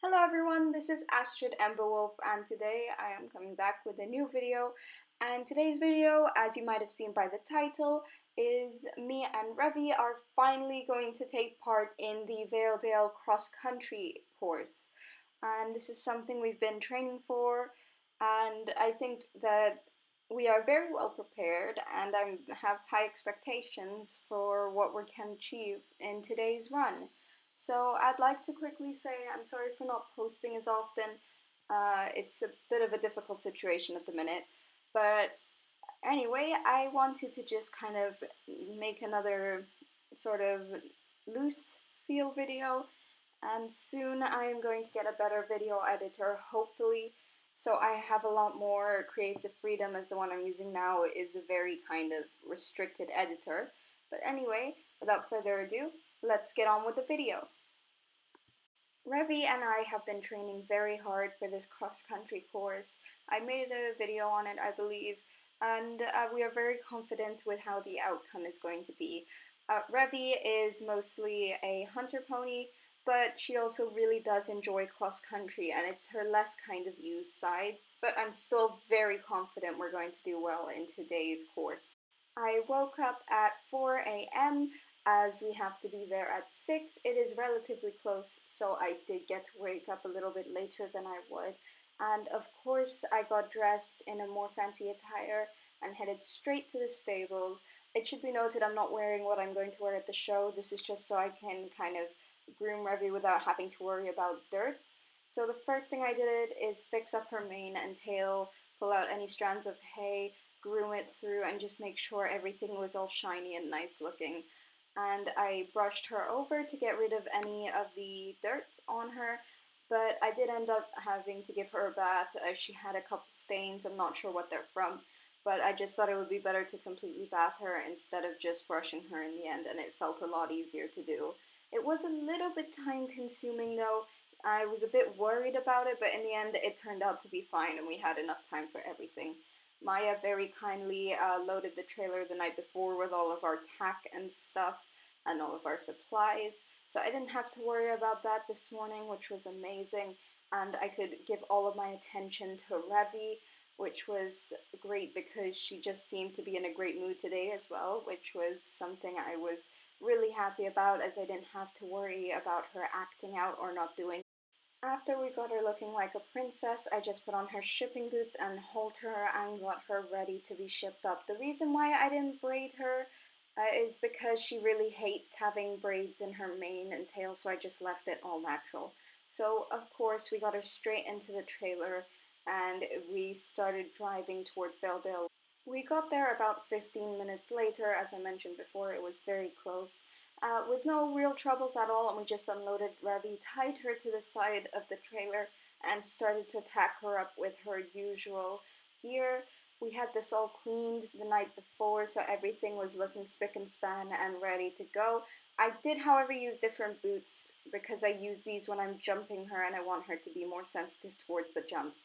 Hello everyone, this is Astrid Emberwolf and today I am coming back with a new video. And today's video, as you might have seen by the title, is me and Revi are finally going to take part in the Valedale cross-country course. And this is something we've been training for, and I think that we are very well prepared and I have high expectations for what we can achieve in today's run. So I'd like to quickly say I'm sorry for not posting as often. It's a bit of a difficult situation at the minute. But anyway, I wanted to just kind of make another sort of loose feel video. And soon I am going to get a better video editor, hopefully. So I have a lot more creative freedom, as the one I'm using now is a very kind of restricted editor. But anyway, without further ado, let's get on with the video. Revi and I have been training very hard for this cross-country course. I made a video on it, I believe, and we are very confident with how the outcome is going to be. Revi is mostly a hunter pony, but she also really does enjoy cross-country, and it's her less kind of used side, but I'm still very confident we're going to do well in today's course. I woke up at 4 a.m. as we have to be there at 6. It is relatively close, so I did get to wake up a little bit later than I would. And of course, I got dressed in a more fancy attire and headed straight to the stables. It should be noted I'm not wearing what I'm going to wear at the show. This is just so I can kind of groom Revi without having to worry about dirt. So the first thing I did is fix up her mane and tail, pull out any strands of hay, groom it through, and just make sure everything was all shiny and nice looking. And I brushed her over to get rid of any of the dirt on her, but I did end up having to give her a bath as she had a couple stains. I'm not sure what they're from, but I just thought it would be better to completely bath her instead of just brushing her in the end, and it felt a lot easier to do. It was a little bit time consuming though. I was a bit worried about it, but in the end it turned out to be fine and we had enough time for everything. Maya very kindly loaded the trailer the night before with all of our tack and stuff and all of our supplies, so I didn't have to worry about that this morning, which was amazing, and I could give all of my attention to Revi, which was great because she just seemed to be in a great mood today as well, which was something I was really happy about, as I didn't have to worry about her acting out or not doing. After we got her looking like a princess, I just put on her shipping boots and halter her and got her ready to be shipped up. The reason why I didn't braid her is because she really hates having braids in her mane and tail, so I just left it all natural. So, of course, we got her straight into the trailer and we started driving towards Valedale. We got there about 15 minutes later. As I mentioned before, it was very close. With no real troubles at all, and we just unloaded Revi, tied her to the side of the trailer, and started to tack her up with her usual gear. We had this all cleaned the night before, so everything was looking spick and span and ready to go. I did, however, use different boots because I use these when I'm jumping her and I want her to be more sensitive towards the jumps.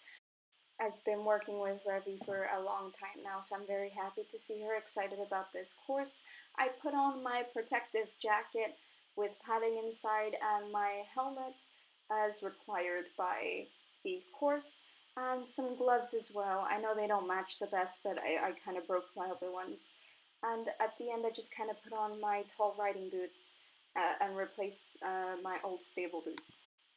I've been working with Revi for a long time now, so I'm very happy to see her excited about this course. I put on my protective jacket with padding inside and my helmet as required by the course, and some gloves as well. I know they don't match the best, but I kind of broke my other ones. And at the end I just kind of put on my tall riding boots and replaced my old stable boots.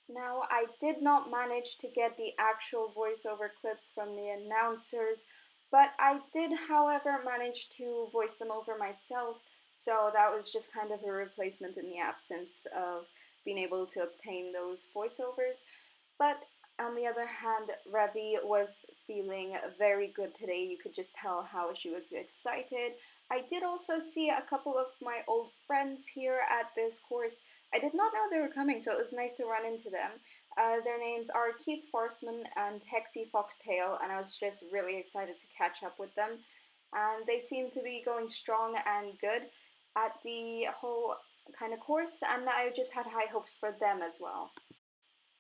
Now, I did not manage to get the actual voiceover clips from the announcers, but I did, however, manage to voice them over myself, so that was just kind of a replacement in the absence of being able to obtain those voiceovers. But on the other hand, Revi was feeling very good today. You could just tell how she was excited. I did also see a couple of my old friends here at this course. I did not know they were coming, so it was nice to run into them. Their names are Keith Forsman and Hexy Foxtail, and I was just really excited to catch up with them. And they seem to be going strong and good at the whole kind of course, and I just had high hopes for them as well.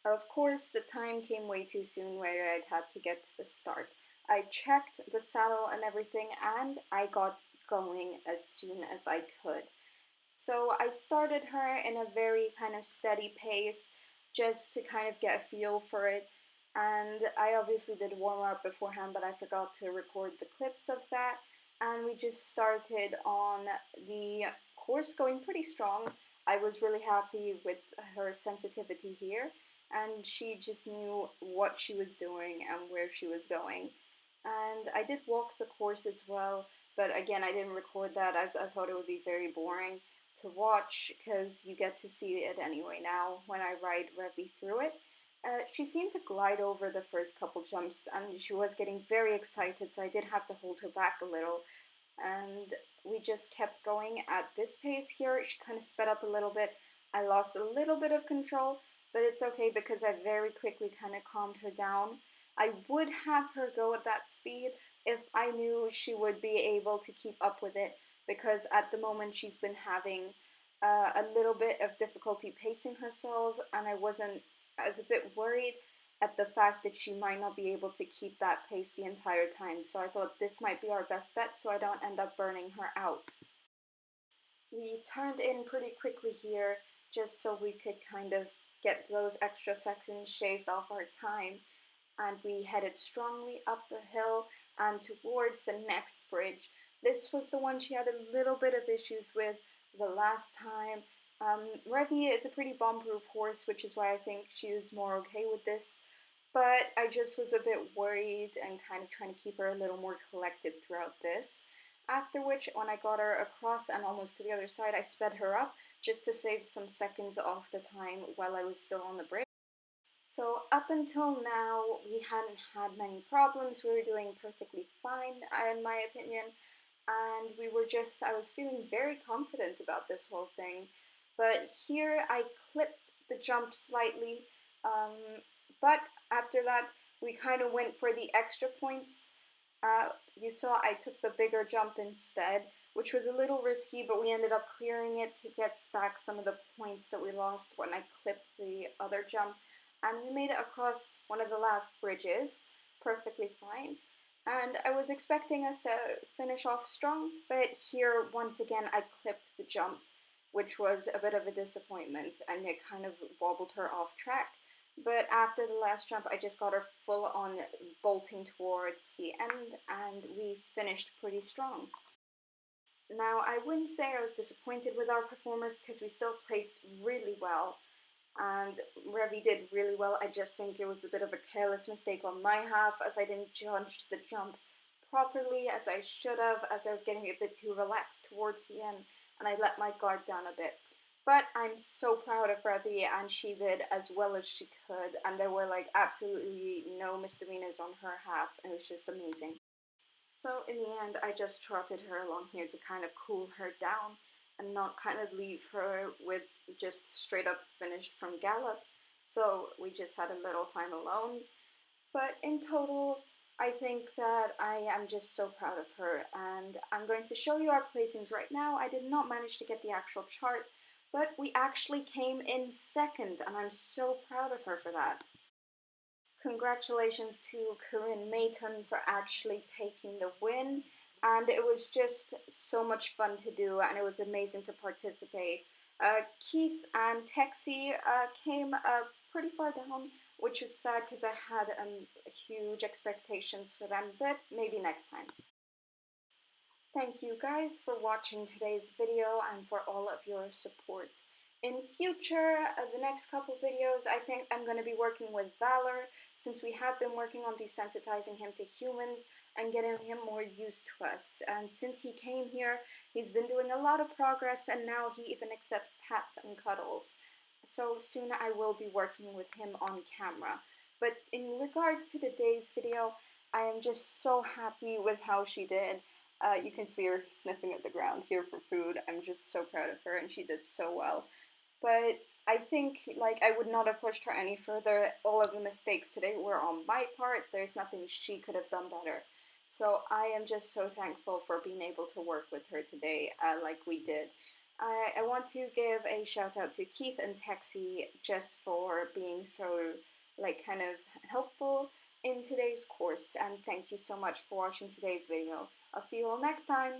Of course, the time came way too soon where I'd had to get to the start. I checked the saddle and everything, and I got going as soon as I could. So I started her in a very kind of steady pace, just to kind of get a feel for it. And I obviously did warm up beforehand, but I forgot to record the clips of that. And we just started on the course going pretty strong. I was really happy with her sensitivity here, and she just knew what she was doing and where she was going. And I did walk the course as well, but again, I didn't record that as I thought it would be very boring to watch because you get to see it anyway now when I ride Revi through it. She seemed to glide over the first couple jumps and she was getting very excited, so I did have to hold her back a little. And we just kept going at this pace here. She kind of sped up a little bit. I lost a little bit of control, but it's okay because I very quickly kind of calmed her down. I would have her go at that speed if I knew she would be able to keep up with it, because at the moment she's been having a little bit of difficulty pacing herself, and I was a bit worried at the fact that she might not be able to keep that pace the entire time. So I thought this might be our best bet so I don't end up burning her out. We turned in pretty quickly here just so we could kind of get those extra seconds shaved off our time, and we headed strongly up the hill and towards the next bridge. This was the one she had a little bit of issues with the last time. Revi is a pretty bomb-proof horse, which is why I think she was more okay with this, but I just was a bit worried and kind of trying to keep her a little more collected throughout this. After which, when I got her across and almost to the other side, I sped her up just to save some seconds off the time while I was still on the bridge. So up until now, we hadn't had many problems. We were doing perfectly fine, in my opinion, and I was feeling very confident about this whole thing. But here I clipped the jump slightly, but after that, we kind of went for the extra points. You saw I took the bigger jump instead, which was a little risky, but we ended up clearing it to get back some of the points that we lost when I clipped the other jump. And we made it across one of the last bridges, perfectly fine. And I was expecting us to finish off strong, but here, once again, I clipped the jump, which was a bit of a disappointment, and it kind of wobbled her off track. But after the last jump, I just got her full on bolting towards the end, and we finished pretty strong. Now, I wouldn't say I was disappointed with our performers because we still placed really well, and Revi did really well. I just think it was a bit of a careless mistake on my half, as I didn't judge the jump properly as I should have, as I was getting a bit too relaxed towards the end, and I let my guard down a bit. But I'm so proud of Revi, and she did as well as she could, and there were like absolutely no misdemeanors on her half, and it was just amazing. So in the end, I just trotted her along here to kind of cool her down and not kind of leave her with just straight up finished from gallop. So we just had a little time alone. But in total, I think that I am just so proud of her, and I'm going to show you our placings right now. I did not manage to get the actual chart, but we actually came in second, and I'm so proud of her for that. Congratulations to Corinne Mayton for actually taking the win, and it was just so much fun to do, and it was amazing to participate. Keith and Texie came pretty far down, which is sad because I had huge expectations for them, but maybe next time. Thank you guys for watching today's video and for all of your support. In future, the next couple videos, I think I'm going to be working with Valor, since we have been working on desensitizing him to humans and getting him more used to us. And since he came here, he's been doing a lot of progress, and now he even accepts pats and cuddles. So soon I will be working with him on camera. But in regards to today's video, I am just so happy with how she did. You can see her sniffing at the ground here for food. I'm just so proud of her, and she did so well. But I think, like, I would not have pushed her any further. All of the mistakes today were on my part. There's nothing she could have done better. So I am just so thankful for being able to work with her today, like we did. I want to give a shout out to Keith and Texie just for being so, like, kind of helpful in today's course. And thank you so much for watching today's video. I'll see you all next time.